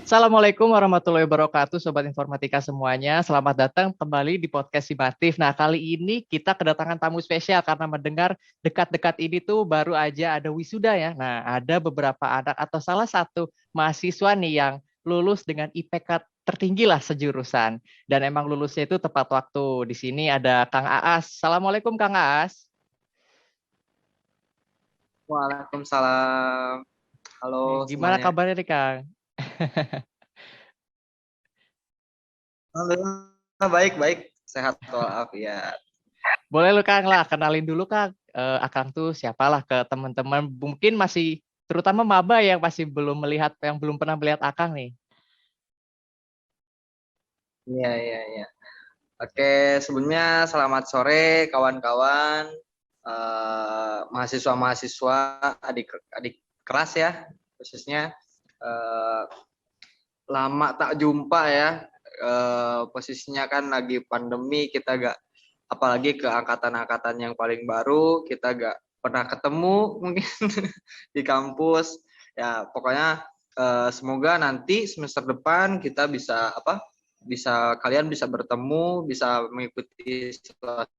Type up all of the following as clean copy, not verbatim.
Assalamualaikum warahmatullahi wabarakatuh, Sobat Informatika semuanya. Selamat datang kembali di podcast Simatif. Nah, kali ini kita kedatangan tamu spesial karena mendengar dekat-dekat ini tuh baru aja ada wisuda ya. Nah, ada beberapa anak atau salah satu mahasiswa nih yang lulus dengan IPK tertinggi lah sejurusan. Dan emang lulusnya itu tepat waktu. Di sini ada Kang Aas. Assalamualaikum Kang Aas. Waalaikumsalam. Halo Gimana semuanya. kabarnya nih Kang? Alhamdulillah baik-baik. Sehat walafiat. Boleh lu Kang lah, kenalin dulu Kang. Akang tuh siapalah ke teman-teman. Mungkin masih, terutama maba yang masih belum melihat, yang belum pernah melihat Akang nih. Iya, iya, iya. Oke, sebelumnya selamat sore kawan-kawan, mahasiswa-mahasiswa, adik-adik kelas ya, khususnya eh, lama tak jumpa ya. Posisinya kan lagi pandemi, kita gak, apalagi ke angkatan-angkatan yang paling baru, kita gak pernah ketemu mungkin di kampus. Ya, pokoknya semoga nanti semester depan kita bisa kalian bisa bertemu, bisa mengikuti suasana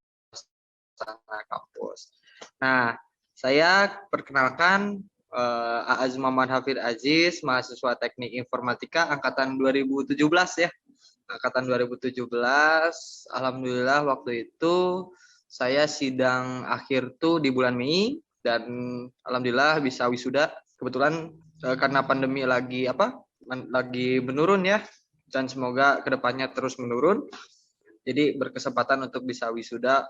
kampus. Nah, saya perkenalkan Aaz Muhammad Hafid Aziz, mahasiswa Teknik Informatika angkatan 2017 ya. Angkatan 2017, alhamdulillah waktu itu saya sidang akhir tuh di bulan Mei dan alhamdulillah bisa wisuda. Kebetulan karena pandemi lagi menurun ya, dan semoga kedepannya terus menurun. Jadi berkesempatan untuk bisa wisuda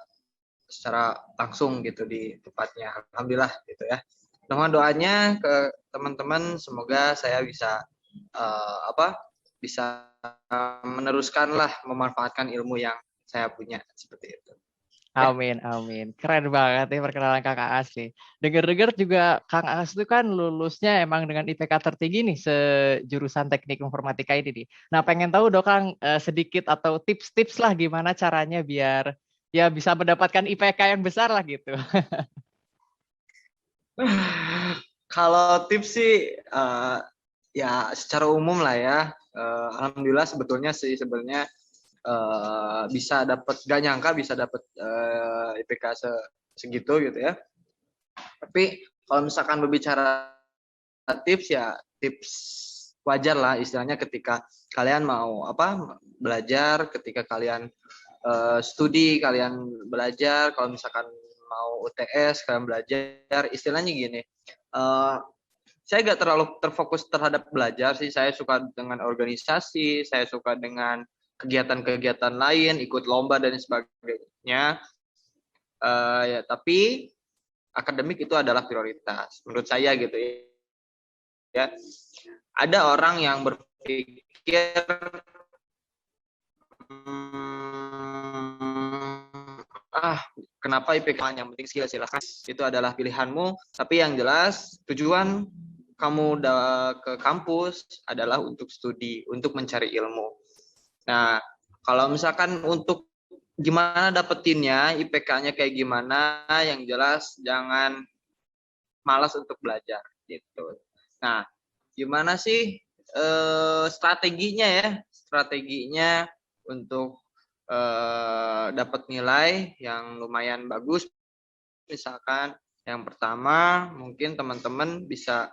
secara langsung gitu di tempatnya. Alhamdulillah gitu ya. Mohon doanya ke teman-teman, semoga saya bisa uh, apa bisa meneruskan lah, memanfaatkan ilmu yang saya punya seperti itu. Ya. Amin, amin. Keren banget nih perkenalan Kang Aas nih. Dengar-dengar juga Kang Aas itu kan lulusnya emang dengan IPK tertinggi nih sejurusan Teknik Informatika ini nih. Nah, pengen tahu dong Kang sedikit atau tips-tips lah gimana caranya biar ya bisa mendapatkan IPK yang besar lah gitu. Kalau tips sih ya secara umum lah ya. Alhamdulillah sebetulnya sih sebenarnya bisa dapat, gak nyangka bisa dapat IPK segitu gitu ya. Tapi kalau misalkan berbicara tips ya tips wajar lah istilahnya ketika kalian mau belajar, ketika kalian studi, kalian belajar, kalau misalkan mau UTS kalian belajar, istilahnya gini, saya gak terlalu terfokus terhadap belajar sih, saya suka dengan organisasi, saya suka dengan kegiatan-kegiatan lain, ikut lomba dan sebagainya, ya tapi akademik itu adalah prioritas menurut saya gitu ya. Ada orang yang berpikir kenapa IPK, yang penting skill, silahkan, itu adalah pilihanmu, tapi yang jelas tujuan kamu ke kampus adalah untuk studi, untuk mencari ilmu. Nah, kalau misalkan untuk gimana dapetinnya, IPK-nya kayak gimana, yang jelas jangan malas untuk belajar gitu. Nah, gimana sih strateginya ya? Strateginya untuk dapat nilai yang lumayan bagus, misalkan yang pertama mungkin teman-teman bisa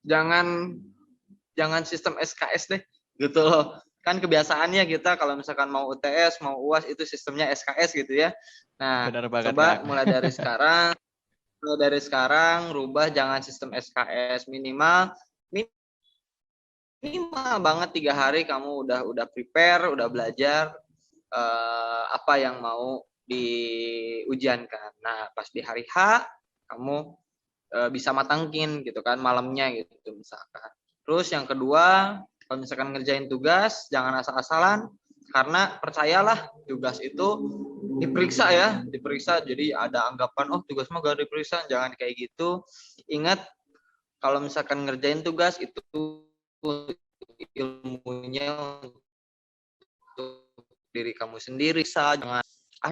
jangan jangan sistem SKS deh gitu loh. Kan kebiasaannya kita kalau misalkan mau UTS, mau UAS itu sistemnya SKS gitu ya. Nah, Benar banget coba Kang. mulai dari sekarang rubah, jangan sistem SKS, minimal minimal banget 3 hari kamu udah prepare, udah belajar apa yang mau diujiankan. Nah, pas di hari H kamu bisa matangin gitu kan malamnya gitu misalkan. Terus yang kedua, kalau misalkan ngerjain tugas jangan asal-asalan, karena percayalah tugas itu diperiksa ya, diperiksa. Jadi ada anggapan oh tugas mah gak diperiksa, jangan kayak gitu. Ingat, kalau misalkan ngerjain tugas itu ilmunya untuk diri kamu sendiri, jangan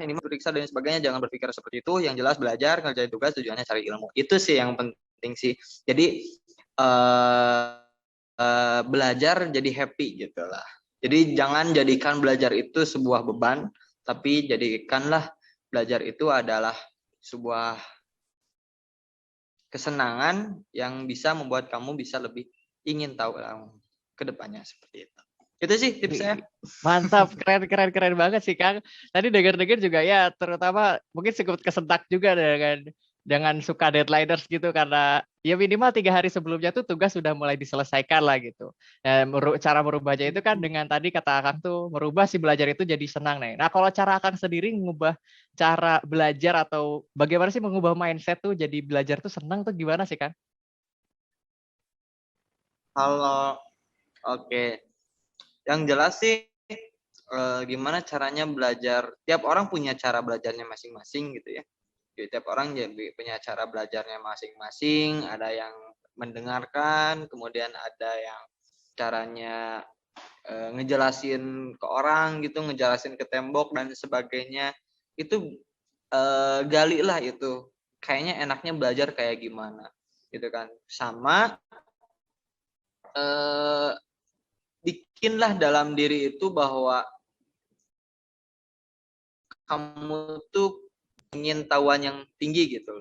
ini mah periksa dan sebagainya, jangan berpikir seperti itu. Yang jelas belajar, ngerjain tugas, tujuannya cari ilmu, itu sih yang penting sih. Jadi belajar jadi happy gitu lah. Jadi jangan jadikan belajar itu sebuah beban, tapi jadikanlah belajar itu adalah sebuah kesenangan yang bisa membuat kamu bisa lebih ingin tahu ke depannya seperti itu. Itu sih tips saya. Mantap, keren banget sih Kang. Tadi dengar-dengar juga ya, terutama mungkin cukup kesentak juga dengan suka deadliners gitu, karena ya minimal 3 hari sebelumnya tuh tugas sudah mulai diselesaikan lah gitu. Dan cara merubahnya itu kan dengan tadi kata Akang tuh merubah si belajar itu jadi senang nih. Nah kalau cara Akang sendiri mengubah cara belajar atau bagaimana sih mengubah mindset tuh jadi belajar tuh senang tuh gimana sih Kang? Kalau oke, yang jelas sih gimana caranya belajar. Tiap orang punya cara belajarnya masing-masing gitu ya. Jadi tiap orang jadi punya cara belajarnya masing-masing. Ada yang mendengarkan, kemudian ada yang caranya ngejelasin ke orang gitu, ngejelasin ke tembok dan sebagainya. Itu gali lah itu. Kayaknya enaknya belajar kayak gimana gitu kan. Sama bikinlah dalam diri itu bahwa kamu tuh ingin tahuan yang tinggi gitu.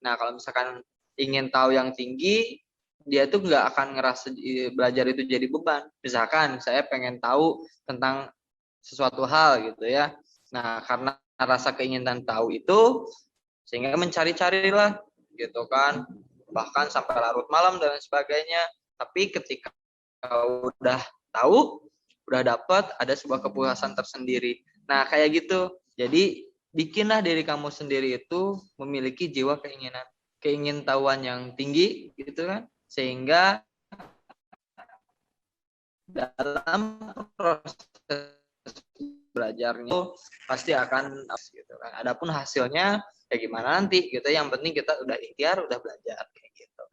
Nah kalau misalkan ingin tahu yang tinggi, dia tuh nggak akan ngerasa belajar itu jadi beban. Misalkan saya pengen tahu tentang sesuatu hal gitu ya. Nah karena rasa keinginan tahu itu, sehingga mencari-carilah gitu kan. Bahkan sampai larut malam dan sebagainya. Tapi ketika udah tahu, udah dapat, ada sebuah kepuasan tersendiri. Nah kayak gitu. Jadi bikinlah diri kamu sendiri itu memiliki jiwa keingintahuan yang tinggi gitu kan, sehingga dalam proses belajarnya pasti akan gitu kan. Adapun hasilnya ya gimana nanti gitu, yang penting kita udah ikhtiar, udah belajar kayak gitu.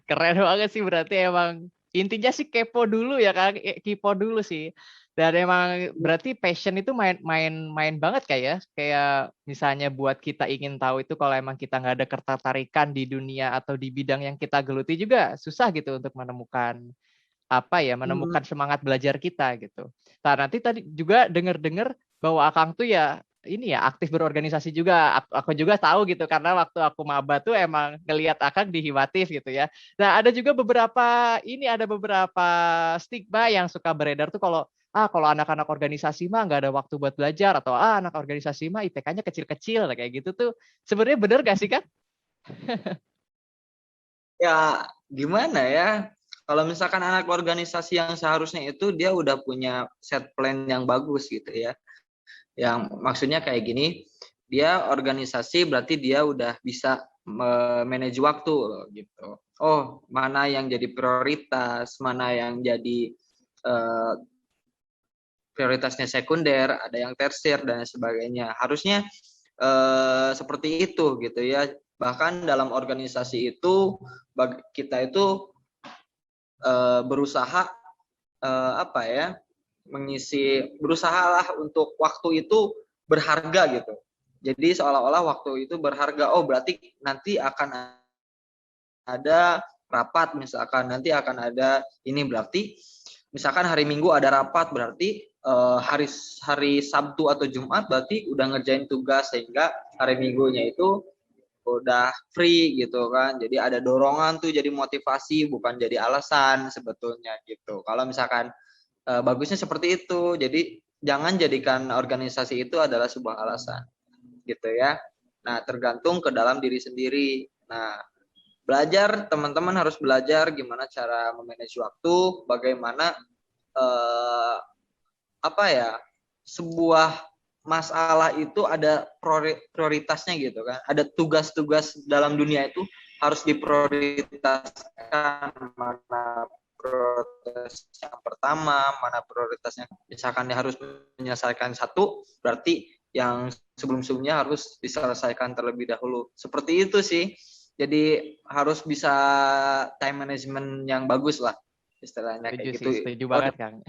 Keren banget sih, berarti emang intinya sih kepo dulu ya Kang, kepo dulu sih. Dan emang berarti passion itu main banget kayak misalnya buat kita ingin tahu itu, kalau emang kita nggak ada ketertarikan di dunia atau di bidang yang kita geluti juga susah gitu untuk menemukan semangat belajar kita gitu. Nah nanti tadi juga dengar bahwa Akang tuh ya ini ya aktif berorganisasi juga. Aku juga tahu gitu karena waktu aku maba tuh emang ngelihat Akang di Himatif gitu ya. Nah ada juga ada beberapa stigma yang suka beredar tuh, kalau anak-anak organisasi mah nggak ada waktu buat belajar, atau anak organisasi mah IPK-nya kecil-kecil kayak gitu tuh. Sebenarnya bener gak sih Kang? Ya gimana ya, kalau misalkan anak organisasi yang seharusnya itu dia udah punya set plan yang bagus gitu ya. Yang maksudnya kayak gini, dia organisasi berarti dia udah bisa manage waktu loh gitu. Oh, mana yang jadi prioritas, mana yang jadi prioritasnya sekunder, ada yang tersier dan sebagainya. Harusnya seperti itu gitu ya. Bahkan dalam organisasi itu kita itu berusaha berusahalah untuk waktu itu berharga gitu. Jadi seolah-olah waktu itu berharga. Oh berarti nanti akan ada rapat, misalkan nanti akan ada ini, berarti misalkan hari Minggu ada rapat, berarti hari Sabtu atau Jumat berarti udah ngerjain tugas, sehingga hari Minggunya itu udah free gitu kan. Jadi ada dorongan tuh, jadi motivasi bukan jadi alasan sebetulnya gitu. Kalau misalkan bagusnya seperti itu. Jadi jangan jadikan organisasi itu adalah sebuah alasan gitu ya. Nah, tergantung ke dalam diri sendiri. Nah, belajar, teman-teman harus belajar gimana cara memanage waktu, bagaimana sebuah masalah itu ada prioritasnya gitu kan. Ada tugas-tugas dalam dunia itu harus diprioritaskan, mana prioritas yang pertama, mana prioritasnya. Misalkan dia harus menyelesaikan satu, berarti yang sebelum-sebelumnya harus diselesaikan terlebih dahulu. Seperti itu sih. Jadi harus bisa time management yang bagus lah istilahnya kayak gitu. Setuju banget Kang.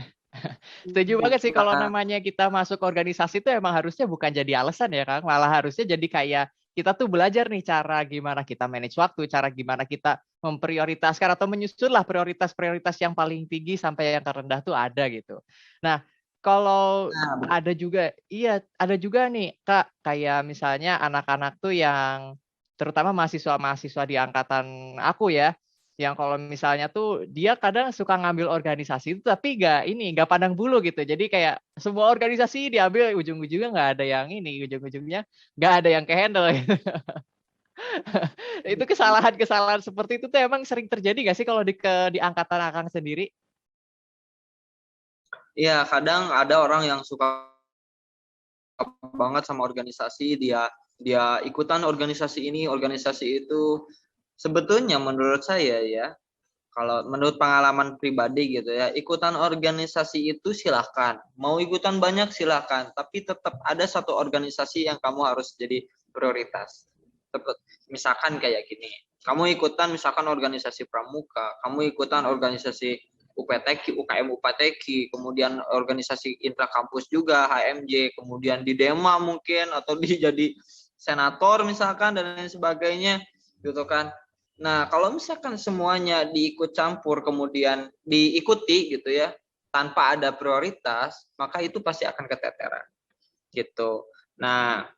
Setuju banget sih, kalau namanya kita masuk organisasi itu emang harusnya bukan jadi alasan ya Kang, malah harusnya jadi kayak kita tuh belajar nih cara gimana kita manage waktu, cara gimana kita memprioritaskan atau menyusun lah prioritas-prioritas yang paling tinggi sampai yang terendah tuh ada gitu. Nah, kalau Nah, ada juga nih Kak, kayak misalnya anak-anak tuh yang terutama mahasiswa-mahasiswa di angkatan aku ya, yang kalau misalnya tuh dia kadang suka ngambil organisasi itu tapi nggak pandang bulu gitu. Jadi kayak semua organisasi diambil ujung-ujungnya nggak ada yang ini, ujung-ujungnya nggak ada yang ke-handle gitu. Itu kesalahan-kesalahan seperti itu tuh emang sering terjadi nggak sih kalau di angkatan Akang sendiri? iya, kadang ada orang yang suka banget sama organisasi, dia ikutan organisasi ini, organisasi itu. Sebetulnya menurut saya ya, kalau menurut pengalaman pribadi gitu ya, ikutan organisasi itu silahkan. Mau ikutan banyak silahkan, tapi tetap ada satu organisasi yang kamu harus jadi prioritas. Misalkan kayak gini, kamu ikutan misalkan organisasi pramuka, kamu ikutan organisasi UPTQ, UKM UPTQ, kemudian organisasi intrakampus juga, HMJ, kemudian di Dema mungkin, atau jadi senator misalkan, dan lain sebagainya, gitu kan. Nah, kalau misalkan semuanya diikut campur, kemudian diikuti gitu ya, tanpa ada prioritas, maka itu pasti akan keteteran, gitu. Nah,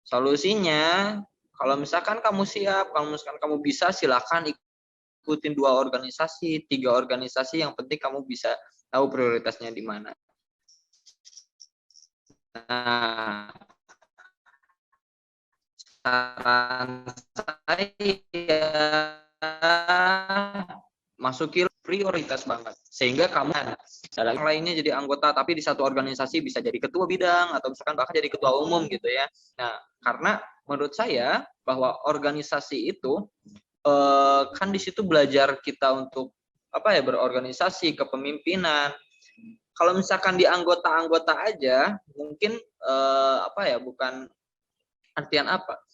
solusinya, kalau misalkan kamu siap, kalau misalkan kamu bisa, silakan ikutin 2 organisasi, 3 organisasi, yang penting kamu bisa tahu prioritasnya di mana. Nah, saran saya masuki prioritas banget, sehingga kamu dalam lainnya jadi anggota, tapi di satu organisasi bisa jadi ketua bidang atau misalkan bahkan jadi ketua umum gitu ya. Nah, karena menurut saya bahwa organisasi itu kan di situ belajar kita untuk apa ya, berorganisasi, kepemimpinan. Kalau misalkan di anggota-anggota aja, mungkin apa ya, bukan artian apa,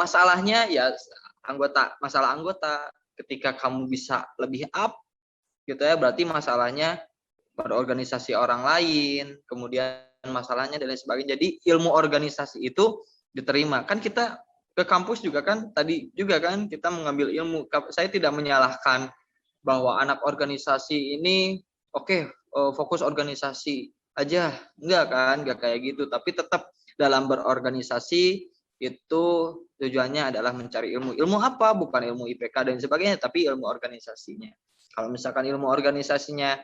masalahnya ya masalah anggota. Ketika kamu bisa lebih up gitu ya, berarti masalahnya berorganisasi orang lain, kemudian masalahnya dan lain sebagainya. Jadi ilmu organisasi itu diterima. Kan kita ke kampus juga kan, tadi juga kan kita mengambil ilmu. Saya tidak menyalahkan bahwa anak organisasi ini fokus organisasi aja, enggak kan, enggak kayak gitu. Tapi tetap dalam berorganisasi itu tujuannya adalah mencari ilmu. Ilmu apa? Bukan ilmu IPK dan sebagainya, tapi ilmu organisasinya. Kalau misalkan ilmu organisasinya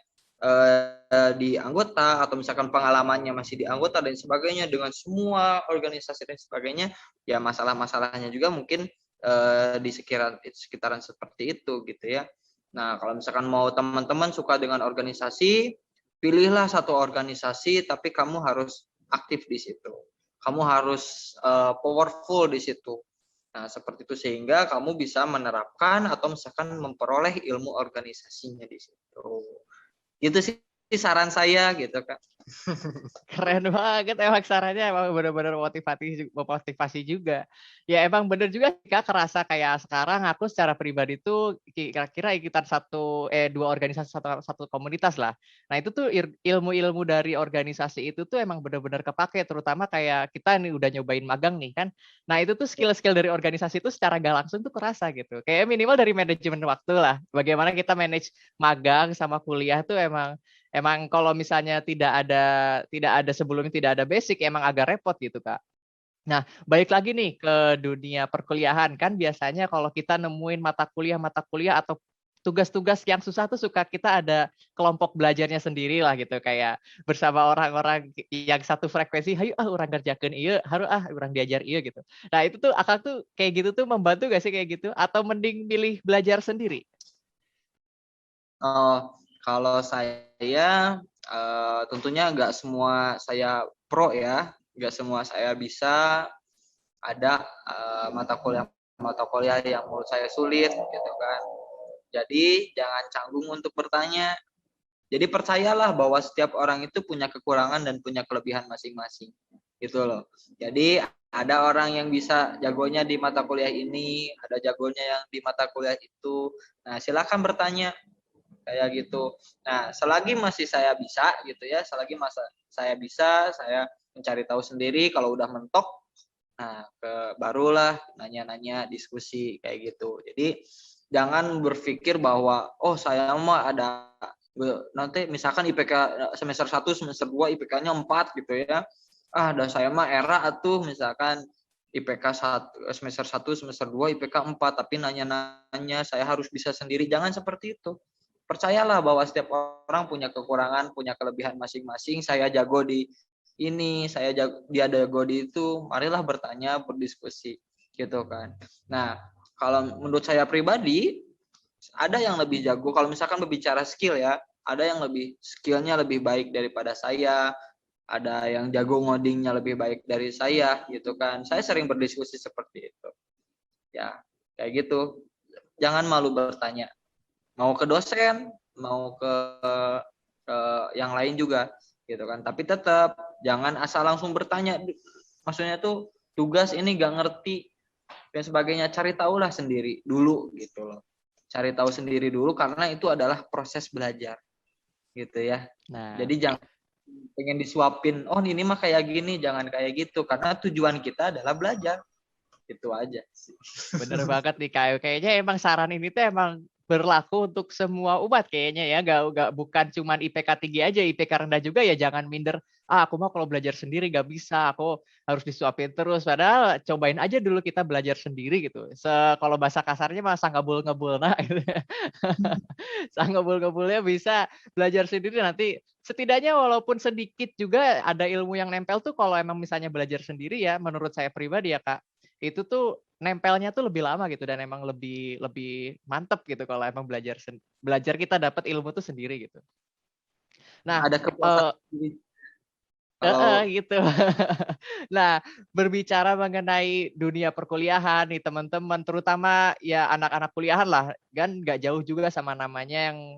di anggota, atau misalkan pengalamannya masih di anggota dan sebagainya, dengan semua organisasi dan sebagainya, ya masalah-masalahnya juga mungkin di sekitaran seperti itu gitu ya. Nah, kalau misalkan mau teman-teman suka dengan organisasi, pilihlah satu organisasi, tapi kamu harus aktif di situ. Kamu harus powerful di situ. Nah, seperti itu, sehingga kamu bisa menerapkan atau misalkan memperoleh ilmu organisasinya di situ. Itu sih saran saya gitu, Kak. Keren banget emang sarannya, emang benar-benar memotivasi juga. Ya emang bener juga sih Kak, kerasa kayak sekarang aku secara pribadi tuh kira-kira ikutan dua organisasi, satu komunitas lah. Nah itu tuh ilmu-ilmu dari organisasi itu tuh emang benar-benar kepake, terutama kayak kita nih udah nyobain magang nih kan. Nah itu tuh skill-skill dari organisasi itu secara gak langsung tuh kerasa gitu. Kayak minimal dari manajemen waktu lah. Bagaimana kita manage magang sama kuliah tuh emang kalau misalnya tidak ada sebelumnya, tidak ada basic, emang agak repot gitu, Kak. Nah, balik lagi nih ke dunia perkuliahan. Kan biasanya kalau kita nemuin mata kuliah atau tugas-tugas yang susah tuh suka kita ada kelompok belajarnya sendiri lah gitu. Kayak bersama orang-orang yang satu frekuensi, hayu orang ngerjakeun ieu, haru orang diajar ieu gitu. Nah, itu tuh Akang tuh kayak gitu tuh membantu gak sih kayak gitu? Atau mending pilih belajar sendiri? Kalau saya tentunya nggak semua saya pro ya, nggak semua saya bisa. Ada mata kuliah yang menurut saya sulit gitu kan. Jadi jangan canggung untuk bertanya. Jadi percayalah bahwa setiap orang itu punya kekurangan dan punya kelebihan masing-masing. Gitu loh. Jadi ada orang yang bisa jagonya di mata kuliah ini, ada jagonya yang di mata kuliah itu. Nah, silakan bertanya kayak gitu. Nah, selagi masih saya bisa gitu ya, selagi masa saya bisa, saya mencari tahu sendiri. Kalau udah mentok, Nah, barulah nanya-nanya, diskusi kayak gitu. Jadi jangan berpikir bahwa oh saya mah ada nanti misalkan IPK semester 1 semester 2 IPK-nya 4 gitu ya. Dan saya mah era atuh misalkan IPK semester 1 semester 2 IPK 4 tapi nanya-nanya saya harus bisa sendiri. Jangan seperti itu. Percayalah bahwa setiap orang punya kekurangan, punya kelebihan masing-masing. Saya jago di ini, saya jago, dia jago di itu, marilah bertanya, berdiskusi gitu kan. Nah, kalau menurut saya pribadi ada yang lebih jago kalau misalkan berbicara skill ya, ada yang lebih skillnya lebih baik daripada saya, ada yang jago ngodingnya lebih baik dari saya gitu kan. Saya sering berdiskusi seperti itu. Ya, kayak gitu. Jangan malu bertanya. Mau ke dosen, mau ke yang lain juga gitu kan. Tapi tetap jangan asal langsung bertanya. Maksudnya tuh tugas ini gak ngerti dan sebagainya, cari tahulah sendiri dulu gitu loh. Cari tahu sendiri dulu karena itu adalah proses belajar gitu ya. Nah, jadi jangan pengen disuapin, oh ini mah kayak gini, jangan kayak gitu karena tujuan kita adalah belajar. Itu aja sih. bener banget nih Kak. Kayaknya emang saran ini tuh emang berlaku untuk semua umat kayaknya ya. Nggak bukan cuman IPK tinggi aja, IPK rendah juga ya jangan minder. Aku mah kalau belajar sendiri nggak bisa, aku harus disuapin terus. Padahal cobain aja dulu kita belajar sendiri gitu. Kalau bahasa kasarnya mah sanggabul-ngebul nah gitu. Sanggabul-ngebulnya bisa belajar sendiri nanti setidaknya walaupun sedikit juga ada ilmu yang nempel tuh kalau emang misalnya belajar sendiri ya menurut saya pribadi ya Kak. Itu tuh nempelnya tuh lebih lama gitu dan emang lebih lebih mantep gitu kalau emang belajar kita dapat ilmu tuh sendiri gitu. Nah, Ada kepuasan sendiri kalau gitu. Nah, berbicara mengenai dunia perkuliahan nih teman-teman, terutama ya anak-anak kuliahan lah, kan nggak jauh juga sama namanya yang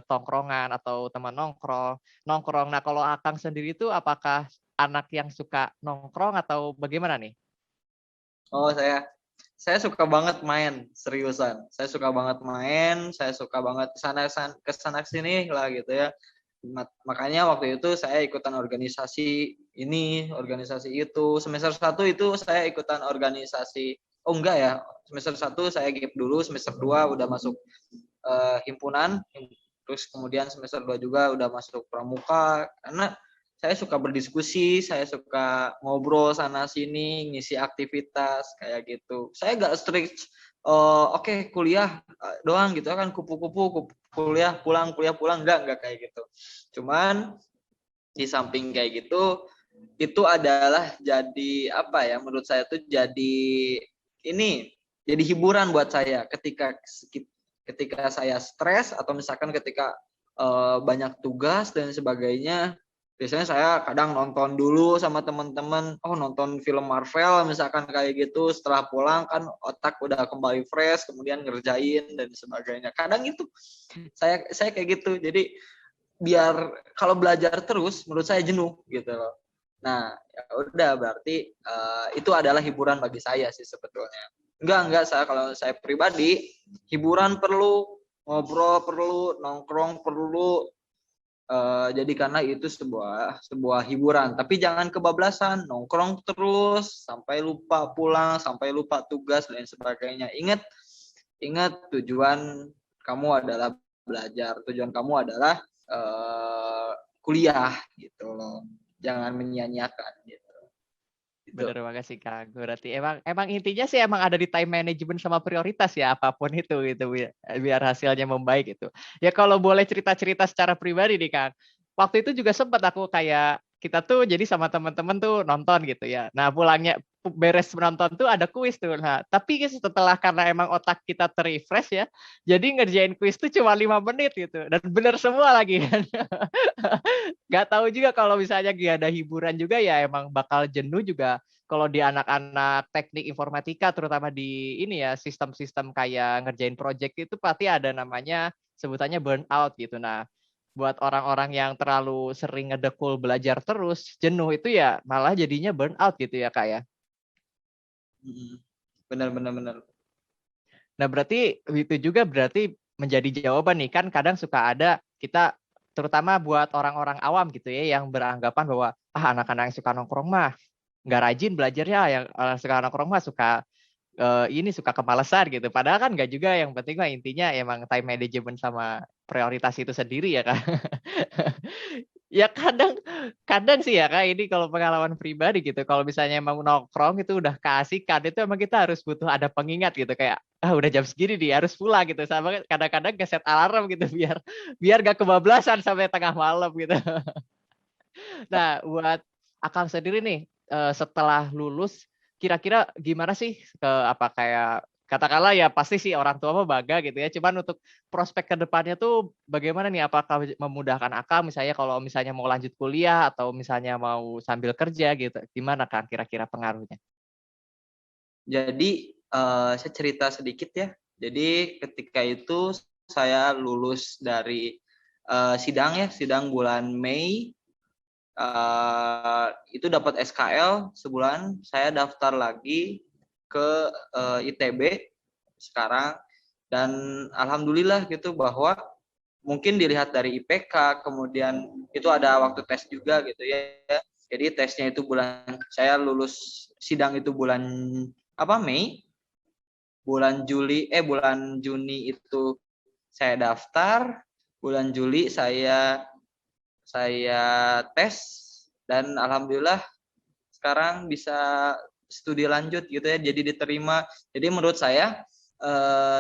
tongkrongan atau teman nongkrong. Nah, kalau Akang sendiri itu apakah anak yang suka nongkrong atau bagaimana nih? oh saya suka banget main, seriusan. Saya suka banget main, saya suka banget kesana sini lah gitu ya. Makanya waktu itu saya ikutan organisasi ini, organisasi itu. Semester 1 itu saya ikutan organisasi. Oh enggak ya, semester 1 saya gap dulu, semester 2 udah masuk himpunan, terus kemudian semester 2 juga udah masuk pramuka. Karena saya suka berdiskusi, saya suka ngobrol sana sini, ngisi aktivitas kayak gitu. Saya gak strict, oke, kuliah doang gitu kan, kupu-kupu kuliah pulang enggak kayak gitu. Cuman di samping kayak gitu, itu adalah jadi apa ya? Menurut saya tuh jadi hiburan buat saya ketika saya stres atau misalkan ketika banyak tugas dan sebagainya. Biasanya saya kadang nonton dulu sama teman-teman, nonton film Marvel misalkan kayak gitu, setelah pulang kan otak udah kembali fresh, kemudian ngerjain dan sebagainya. Kadang itu saya kayak gitu. Jadi biar kalau belajar terus menurut saya jenuh gitu loh. Nah, ya udah berarti itu adalah hiburan bagi saya sih sebetulnya. Enggak, kalau saya pribadi hiburan perlu, ngobrol perlu, nongkrong perlu. Jadi karena itu sebuah hiburan, tapi jangan kebablasan nongkrong terus sampai lupa pulang, sampai lupa tugas dan sebagainya. Ingat tujuan kamu adalah belajar, tujuan kamu adalah kuliah gitu loh. Jangan menyia-nyiakan gitu. Bener banget sih Kak. Berarti emang intinya sih emang ada di time management sama prioritas ya apapun itu gitu biar hasilnya membaik gitu. Ya kalau boleh cerita-cerita secara pribadi nih Kak. Waktu itu juga sempat aku kayak kita tuh jadi sama teman-teman tuh nonton gitu ya. Nah, pulangnya beres menonton tuh ada kuis tuh. Nah, tapi setelah karena emang otak kita terrefresh ya, jadi ngerjain kuis tuh cuma 5 menit gitu. Dan bener semua lagi kan. Nggak tahu juga kalau misalnya gak ada hiburan juga ya emang bakal jenuh juga kalau di anak-anak teknik informatika terutama di ini ya sistem-sistem kayak ngerjain project itu pasti ada namanya sebutannya burnout gitu. Nah, buat orang-orang yang terlalu sering ngedekul belajar terus jenuh itu ya malah jadinya burnout gitu ya Kak ya. Benar. Nah, berarti itu juga berarti menjadi jawaban nih kan kadang suka ada kita terutama buat orang-orang awam gitu ya yang beranggapan bahwa anak-anak yang suka nongkrong mah nggak rajin belajarnya, yang suka nongkrong mah suka ini suka kemalasan gitu. Padahal kan nggak juga, yang penting mah intinya emang time management sama prioritas itu sendiri ya kan. Ya kadang kadang sih ya Kak, ini kalau pengalaman pribadi gitu, kalau misalnya emang nongkrong itu udah keasikan, itu emang kita harus butuh ada pengingat gitu, kayak, "Ah, udah jam segini nih, harus pulang," gitu. Sama kadang-kadang nge-set alarm gitu, biar biar nggak kebablasan sampai tengah malam gitu. Nah, buat Akang sendiri nih, setelah lulus, kira-kira gimana sih, apa, kayak katakanlah ya pasti sih orang tua mah bangga gitu ya, cuman untuk prospek ke depannya tuh bagaimana nih? Apakah memudahkan Akang misalnya kalau misalnya mau lanjut kuliah atau misalnya mau sambil kerja gitu, gimana Kang kira-kira pengaruhnya? Jadi saya cerita sedikit ya. Jadi ketika itu saya lulus dari sidang bulan Mei, itu dapat SKL sebulan, saya daftar lagi ke ITB sekarang, dan alhamdulillah gitu bahwa mungkin dilihat dari IPK, kemudian itu ada waktu tes juga gitu ya. Jadi tesnya itu saya lulus sidang itu bulan Mei, bulan Juni itu saya daftar, bulan Juli saya tes, dan alhamdulillah sekarang bisa studi lanjut gitu ya, jadi diterima. Jadi menurut saya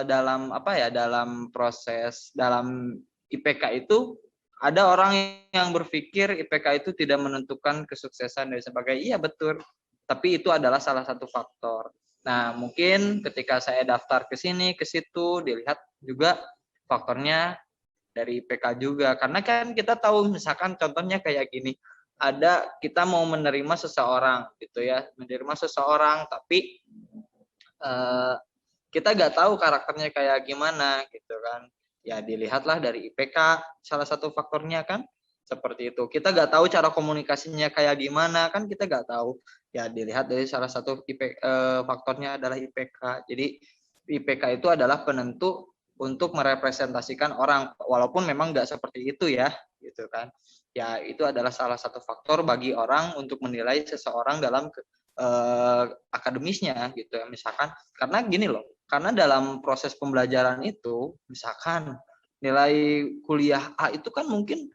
dalam proses dalam IPK itu ada orang yang berpikir IPK itu tidak menentukan kesuksesan dan sebagainya. Iya betul, tapi itu adalah salah satu faktor. Nah, mungkin ketika saya daftar ke sini ke situ dilihat juga faktornya dari IPK juga, karena kan kita tahu misalkan contohnya kayak gini, ada kita mau menerima seseorang gitu ya, menerima seseorang tapi eh, kita nggak tahu karakternya kayak gimana gitu kan, ya dilihatlah dari IPK, salah satu faktornya kan seperti itu. Kita nggak tahu cara komunikasinya kayak gimana kan, kita nggak tahu, ya dilihat dari salah satu faktornya adalah IPK. Jadi IPK itu adalah penentu untuk merepresentasikan orang, walaupun memang nggak seperti itu ya gitu kan, ya itu adalah salah satu faktor bagi orang untuk menilai seseorang dalam akademisnya gitu ya. Misalkan karena gini loh, karena dalam proses pembelajaran itu misalkan nilai kuliah A itu kan mungkin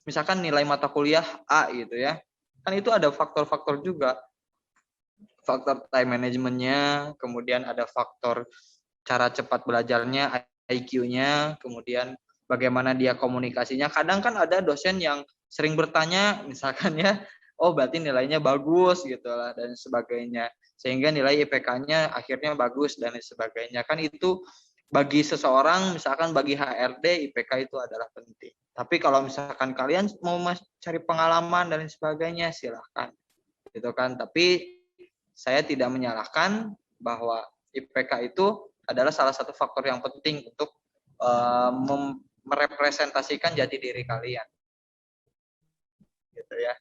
misalkan nilai mata kuliah A gitu ya, kan itu ada faktor-faktor juga, faktor time manajemennya, kemudian ada faktor cara cepat belajarnya, IQ-nya, kemudian bagaimana dia komunikasinya. Kadang kan ada dosen yang sering bertanya, misalkan ya, oh berarti nilainya bagus gitu lah dan sebagainya, sehingga nilai IPK-nya akhirnya bagus dan sebagainya. Kan itu bagi seseorang, misalkan bagi HRD, IPK itu adalah penting. Tapi kalau misalkan kalian mau cari pengalaman dan sebagainya, silahkan gitu kan. Tapi saya tidak menyalahkan bahwa IPK itu adalah salah satu faktor yang penting untuk merepresentasikan jati diri kalian gitu ya,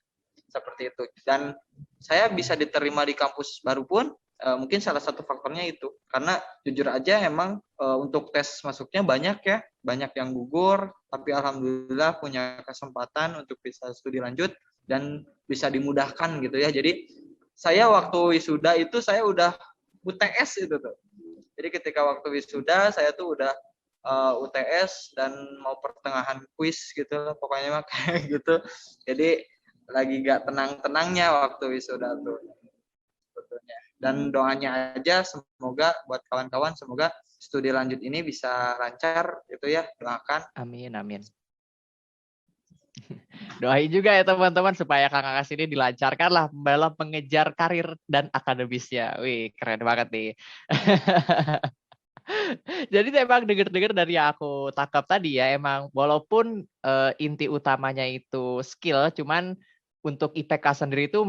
seperti itu. Dan saya bisa diterima di kampus baru pun mungkin salah satu faktornya itu, karena jujur aja emang untuk tes masuknya banyak ya, banyak yang gugur, tapi alhamdulillah punya kesempatan untuk bisa studi lanjut dan bisa dimudahkan gitu ya. Jadi saya waktu wisuda itu saya udah UTS itu tuh. Jadi ketika waktu wisuda saya tuh udah UTS dan mau pertengahan kuis gitu lah, pokoknya mah kayak gitu. Jadi lagi gak tenang-tenangnya waktu wisuda tuh sebetulnya. Dan doanya aja semoga buat kawan-kawan, semoga studi lanjut ini bisa lancar gitu ya, doakan. Amin, amin. Doain juga ya teman-teman supaya kakak ini dilancarkan lah dalam mengejar karir dan akademisnya. Wih, keren banget nih. Jadi emang denger-denger dari yang aku tangkap tadi ya, emang walaupun inti utamanya itu skill, cuman untuk IPK sendiri itu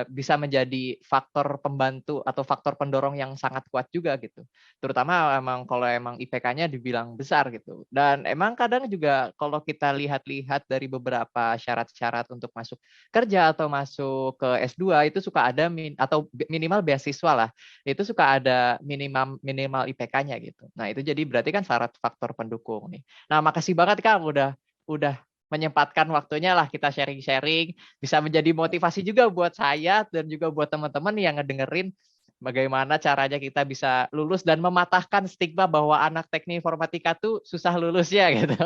bisa menjadi faktor pembantu atau faktor pendorong yang sangat kuat juga gitu. Terutama emang kalau emang IPK-nya dibilang besar gitu. Dan emang kadang juga kalau kita lihat-lihat dari beberapa syarat-syarat untuk masuk kerja atau masuk ke S2 itu suka ada atau minimal beasiswa lah. Itu suka ada minimal IPK-nya gitu. Nah, itu jadi berarti kan syarat faktor pendukung nih. Nah, makasih banget Kak udah menyempatkan waktunya lah kita sharing-sharing, bisa menjadi motivasi juga buat saya dan juga buat teman-teman yang ngedengerin bagaimana caranya kita bisa lulus dan mematahkan stigma bahwa anak teknik informatika tuh susah lulusnya gitu.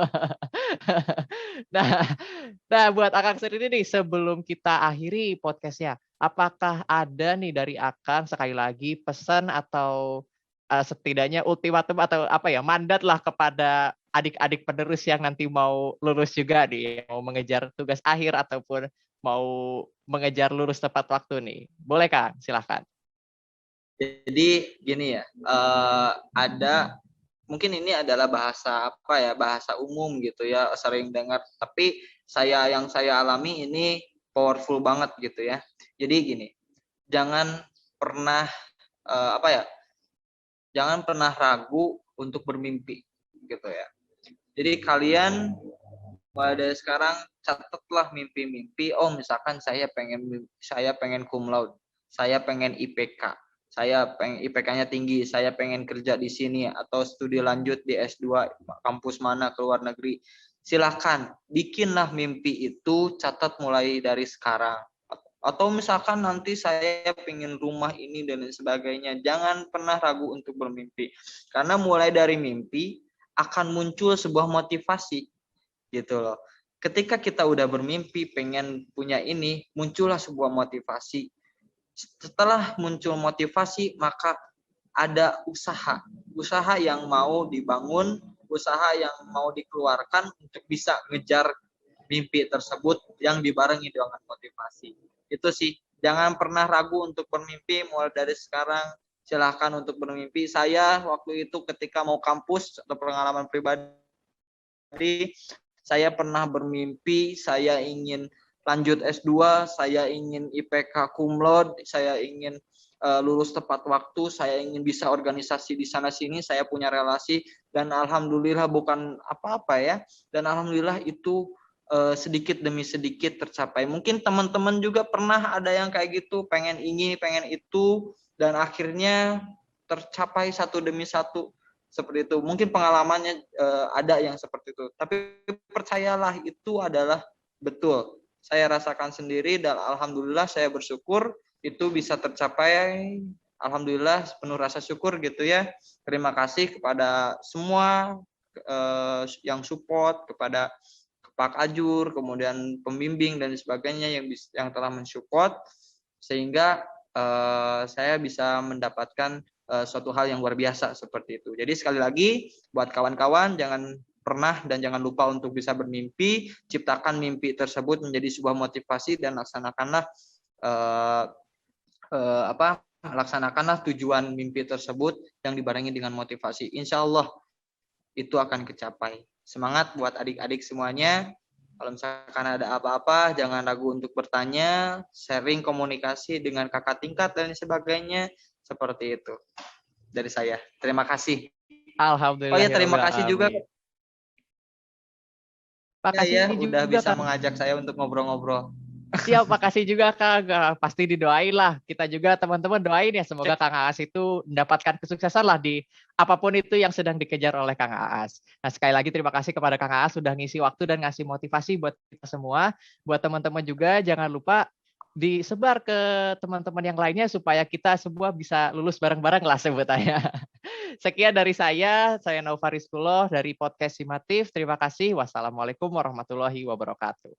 Nah, nah buat Akang sendiri nih sebelum kita akhiri podcastnya, apakah ada nih dari Akang sekali lagi pesan atau setidaknya ultimatum atau apa ya mandat lah kepada adik-adik penerus yang nanti mau lulus juga nih, mau mengejar tugas akhir ataupun mau mengejar lulus tepat waktu nih. Boleh Kang? Silahkan. Jadi gini ya, ada mungkin ini adalah bahasa apa ya, bahasa umum gitu ya, sering dengar. Tapi yang saya alami ini powerful banget gitu ya. Jadi gini, jangan pernah apa ya, jangan pernah ragu untuk bermimpi gitu ya. Jadi kalian mulai dari sekarang catatlah mimpi-mimpi. Oh misalkan saya pengen cum laude, saya pengen IPK, saya pengen IPK-nya tinggi, saya pengen kerja di sini atau studi lanjut di S2 kampus mana ke luar negeri. Silahkan bikinlah mimpi itu, catat mulai dari sekarang. Atau misalkan nanti saya pengen rumah ini dan sebagainya, jangan pernah ragu untuk bermimpi. Karena mulai dari mimpi akan muncul sebuah motivasi gitu loh. Ketika kita udah bermimpi pengen punya ini, muncullah sebuah motivasi. Setelah muncul motivasi, maka ada usaha yang mau dibangun, usaha yang mau dikeluarkan untuk bisa ngejar mimpi tersebut yang dibarengi dengan motivasi. Itu sih, jangan pernah ragu untuk bermimpi mulai dari sekarang. Silahkan untuk bermimpi. Saya waktu itu ketika mau kampus atau pengalaman pribadi, saya pernah bermimpi saya ingin lanjut S2, saya ingin IPK cum laude, saya ingin lulus tepat waktu, saya ingin bisa organisasi di sana sini, saya punya relasi dan alhamdulillah bukan apa-apa ya. Dan alhamdulillah itu sedikit demi sedikit tercapai. Mungkin teman-teman juga pernah ada yang kayak gitu, pengen ini, pengen itu dan akhirnya tercapai satu demi satu. Seperti itu. Mungkin pengalamannya ada yang seperti itu. Tapi percayalah itu adalah betul. Saya rasakan sendiri dan alhamdulillah saya bersyukur itu bisa tercapai. Alhamdulillah penuh rasa syukur gitu ya. Terima kasih kepada semua yang support, kepada Pak Ajur, kemudian pembimbing dan sebagainya yang telah mensupport sehingga saya bisa mendapatkan suatu hal yang luar biasa seperti itu. Jadi sekali lagi buat kawan-kawan jangan pernah dan jangan lupa untuk bisa bermimpi, ciptakan mimpi tersebut menjadi sebuah motivasi dan laksanakanlah tujuan mimpi tersebut yang dibarengi dengan motivasi. Insya Allah itu akan kecapai. Semangat buat adik-adik semuanya. Kalau misalkan ada apa-apa, jangan ragu untuk bertanya, sharing komunikasi dengan kakak tingkat dan sebagainya. Seperti itu dari saya. Terima kasih. Alhamdulillah. Oh ya, terima kasih juga. Makasih udah bisa mengajak saya untuk ngobrol-ngobrol. Siap, makasih juga Kang. Pasti didoain lah. Kita juga teman-teman doain ya semoga Kang Aas itu mendapatkan kesuksesan lah di apapun itu yang sedang dikejar oleh Kang Aas. Nah sekali lagi terima kasih kepada Kang Aas sudah ngisi waktu dan ngasih motivasi buat kita semua. Buat teman-teman juga jangan lupa disebar ke teman-teman yang lainnya supaya kita semua bisa lulus bareng-bareng lah sebutannya. Sekian dari saya Nova Rizkullah dari Podcast Simatif. Terima kasih. Wassalamualaikum warahmatullahi wabarakatuh.